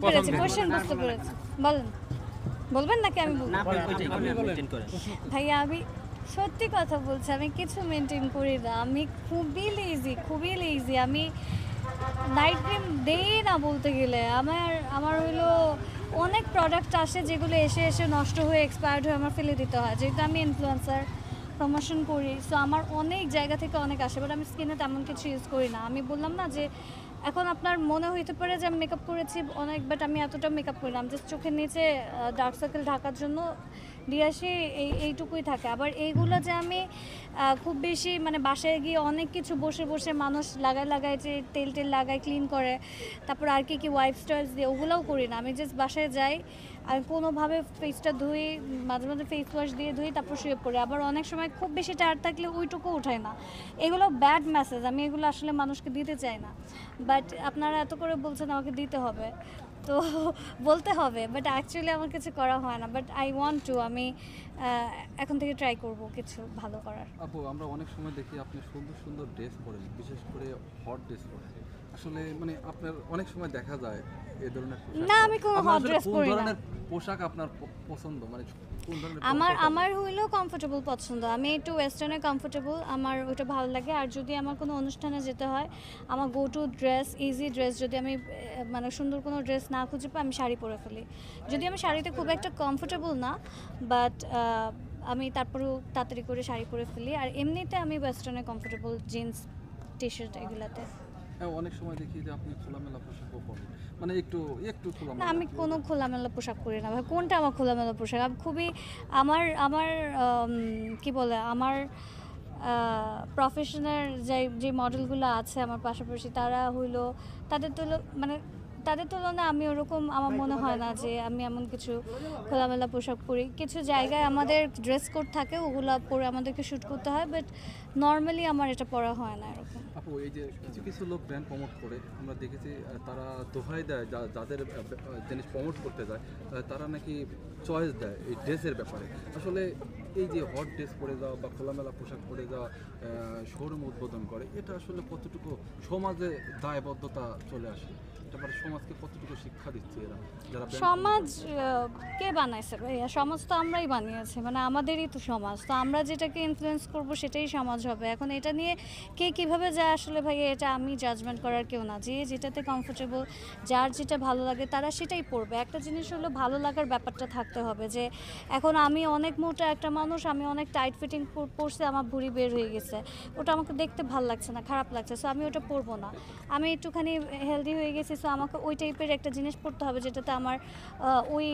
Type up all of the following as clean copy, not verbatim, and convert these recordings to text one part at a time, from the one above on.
বুঝতে পেরেছি, কোশ্চেন বুঝতে পেরেছি। বলেন, বলবেন নাকি আমি বলবো? ভাইয়া আমি সত্যি কথা বলছি, আমি কিছু মেনটেন করি না। আমি খুবই লেজি। আমি নাইট ক্রিম দেই না বলতে গেলে। আমার আমার হইলো অনেক প্রোডাক্ট আসে যেগুলো এসে এসে নষ্ট হয়ে এক্সপায়ার্ড হয়ে আমার ফেলে দিতে হয়, যেহেতু আমি ইনফ্লুয়েন্সার প্রমোশন করি। সো আমার অনেক জায়গা থেকে অনেক আসে, বাট আমি স্কিনে তেমন কিছু ইউজ করি না। আমি বললাম না যে এখন আপনার মনে হইতে পারে যে আমি মেকআপ করেছি অনেক, বাট আমি এতটা মেকআপ করি না। আমি জাস্ট চোখের নিচে ডার্ক সার্কেল ঢাকার জন্য দিয়ে আসি, এইটুকুই থাকে। আবার এইগুলো যে আমি খুব বেশি মানে বাসায় গিয়ে অনেক কিছু বসে বসে মানুষ লাগায় যে তেল লাগায় ক্লিন করে, তারপর আর কি ওয়াইপস টয়েস দিয়ে, ওগুলোও করি না। আমি জাস্ট বাসায় যাই, আমি কোনোভাবে ফেসটা ধুই, মাঝে মাঝে ফেস ওয়াশ দিয়ে ধুই, তারপর শুয়ে পড়ি। আবার অনেক সময় খুব বেশি টায়ার্ড থাকলে ওইটুকু উঠায় না। এগুলো ব্যাড মেসেজ, আমি এগুলো আসলে মানুষকে দিতে চাই না। বাট আপনারা এত করে বলছেন আমাকে দিতে হবে, তো বলতে হবে, বাট অ্যাকচুয়ালি আমার কিছু করা হয় না। বাট আই ওয়ান্ট টু, আমি এখন থেকে ট্রাই করব কিছু ভালো করার। আপু, আমরা অনেক সময় দেখি আপনি সুন্দর সুন্দর ড্রেস পরেন, বিশেষ করে হট ড্রেস পরেন। আসলে মানে আপনার অনেক সময় দেখা যায় এই ধরনের পোশাক। না, আমি কোনো হট ড্রেস পরি না। কোন ধরনের পোশাক আপনার পছন্দ, মানে কোন ধরনের? আমার হইলো কমফোর্টেবল পছন্দ। আমি একটু ওয়েস্টার্নে কমফোর্টেবল, আমার ওইটা ভালো লাগে। আর যদি আমার কোনো অনুষ্ঠানে যেতে হয়, আমার go to dress, easy dress, যদি আমি মানে সুন্দর কোনো ড্রেস না খুঁজে পাই, আমি শাড়ি পরে ফেলি। যদি আমি শাড়িতে খুব একটা কমফোর্টেবল না, বাট আমি তারপরেও তাড়াতাড়ি করে শাড়ি পরে ফেলি। আর এমনিতে আমি ওয়েস্টার্নে কমফোর্টেবল, জিন্স টি শার্ট এগুলাতে। হ্যাঁ, অনেক সময় দেখি যে আপনি খোলামেলা পোশাকও পরেন, মানে একটু না, খোলামেলা। আমি কোনো খোলামেলা পোশাক পরি না ভাই। কোনটা আমার খোলামেলা পোশাক? আমি খুবই আমার আমার কি বলে, আমার প্রফেশনের যে মডেলগুলো আছে আমার পাশাপাশি, তারা হইলো তাদের তুলনায় আমি ওরকম, আমার মনে হয় না যে আমি এমন কিছু খোলামেলা পোশাক পরি। কিছু জায়গায় আমাদের ড্রেস কোড থাকে, ওগুলো পরে আমাদেরকে শ্যুট করতে হয়, বাট নর্মালি আমার এটা পরা হয় না এরকম। আপু, এই যে কিছু কিছু লোক ব্র্যান্ড প্রমোট করে, আমরা দেখেছি তারা দোহাই দেয়, যাদের জিনিস প্রমোট করতে যায় তারা নাকি চয়েস দেয় এই ড্রেসের ব্যাপারে। আসলে এই যে হট ড্রেস পরে যাওয়া বা খোলামেলা পোশাক পরে যাওয়া, শোরুম উদ্বোধন করে, এটা আসলে কতটুকু সমাজে দায়বদ্ধতা চলে আসে? এটা মানে সমাজকে কতটুকু শিক্ষা দিচ্ছে এরা, যারা সমাজ কে বানাইছে ভাইয়া? সমাজ তো আমরাই বানিয়েছি, মানে আমাদেরই তো সমাজ। তো আমরা যেটাকে ইনফ্লুয়েন্স করব সেটাই সমাজ হবে। এখন এটা নিয়ে কে কীভাবে যায় আসলে ভাইয়া, এটা আমি জাজমেন্ট করার কেউ না। যে যেটাতে কমফোর্টেবল, যার যেটা ভালো লাগে তারা সেটাই পরবে। একটা জিনিস হলো ভালো লাগার ব্যাপারটা থাকতে হবে। যে এখন আমি অনেক মোটা একটা মানুষ, আমি অনেক টাইট ফিটিং পরছি, আমার ভুঁড়ি বের হয়ে গেছে, ওটা আমাকে দেখতে ভালো লাগছে না, খারাপ লাগছে, সো আমি ওটা পরবো না। আমি একটুখানি হেলদি হয়ে গেছি, সো আমাকে ওই টাইপের একটা জিনিস পরতে হবে যেটাতে আমার ওই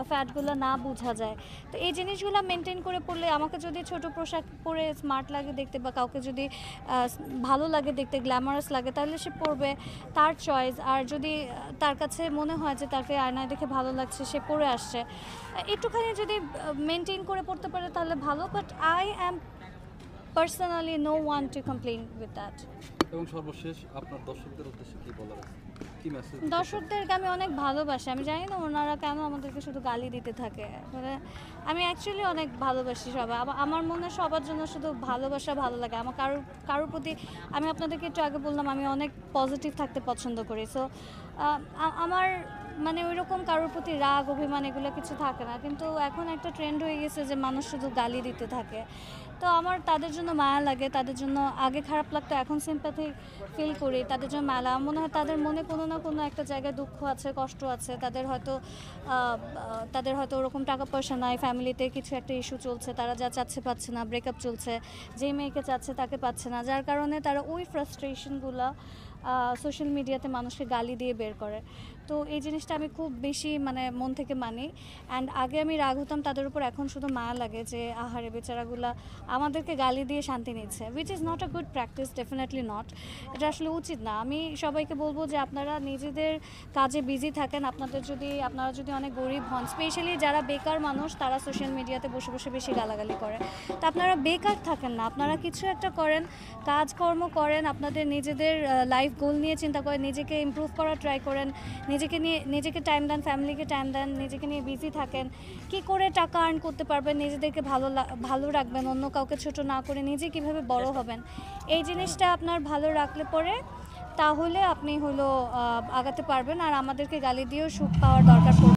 ফ্যাটগুলো না বোঝা যায়। তো এই জিনিসগুলো মেনটেন করে পরলে, আমাকে যদি ছোট পোশাক পরে স্মার্ট লাগে দেখতে, বা কাউকে যদি ভালো লাগে দেখতে, গ্ল্যামারাস লাগে, তাহলে সে পরবে, তার চয়েস। আর যদি তার কাছে মনে হয় যে তাকে আয়নায় দেখে ভালো লাগছে, সে পরে আসছে, একটুখানি যদি মেনটেন করে পড়তে পারে তাহলে ভালো। But I am personally no one to complain with that. এবং সর্বশেষ আপনার দর্শকদের উদ্দেশ্যে কি বলার আছে, কি মেসেজ? দর্শকদেরকে আমি অনেক ভালোবাসি। আমি জানি না ওনারা কেন আমাদেরকে শুধু গালি দিতে থাকে। মানে আমি অ্যাকচুয়ালি অনেক ভালোবাসি সবাই। আমার মনে সবার জন্য শুধু ভালোবাসা, ভালো লাগে। আমার কারোর প্রতি, আমি আপনাদেরকে একটু আগে বললাম, আমি অনেক পজিটিভ থাকতে পছন্দ করি। সো আমার মানে ওই রকম কারোর প্রতি রাগ, অভিমান এগুলো কিছু থাকে না। কিন্তু এখন একটা ট্রেন্ড হয়ে গেছে যে মানুষ শুধু গালি দিতে থাকে। তো আমার তাদের জন্য মায়া লাগে, তাদের জন্য আগে খারাপ লাগতো, এখন সিম্প্যাথি ফিল করি, তাদের জন্য মায়া লাগে। মনে হয় তাদের মনে কোনো না কোনো একটা জায়গায় দুঃখ আছে, কষ্ট আছে, তাদের হয়তো ওরকম টাকা পয়সা নাই, ফ্যামিলিতে কিছু একটা ইস্যু চলছে, তারা যা চাচ্ছে পাচ্ছে না, ব্রেকআপ চলছে, যেই মেয়েকে চাচ্ছে তাকে পাচ্ছে না, যার কারণে তারা ওই ফ্রাস্ট্রেশনগুলো সোশ্যাল মিডিয়াতে মানুষকে গালি দিয়ে বের করে। তো এই জিনিসটা আমি খুব বেশি মানে মন থেকে মানি। অ্যান্ড আগে আমি রাগ হতাম তাদের উপর, এখন শুধু মায়া লাগে যে আহারে বেচারাগুলা আমাদেরকে গালি দিয়ে শান্তি নিচ্ছে, which is not a good practice, definitely not. এটা আসলে উচিত না। আমি সবাইকে বলবো যে আপনারা নিজেদের কাজে বিজি থাকেন। আপনারা যদি অনেক গরিব হন, স্পেশালি যারা বেকার মানুষ, তারা সোশ্যাল মিডিয়াতে বসে বসে বেশি গালাগালি করে। তো আপনারা বেকার থাকেন না, আপনারা কিছু একটা করেন, কাজকর্ম করেন, আপনাদের নিজেদের লাইফ গোল নিয়ে চিন্তা করেন, নিজেকে ইমপ্রুভ করার ট্রাই করেন, নিজেকে টাইম দেন, ফ্যামিলিকে টাইম দেন, নিজেকে নিয়ে বিজি থাকেন। কি করে টাকা আর্ন করতে পারবেন, নিজেদেরকে ভালো রাখবেন, অন্য কাউকে ছোট না করে নিজে কিভাবে বড় হবেন, এই জিনিসটা আপনার ভালো রাখলে পরে তাহলে আপনি হলো আগাতে পারবেন, আর আমাদেরকে গালি দিয়েও সুখ পাওয়ার দরকার পড়বে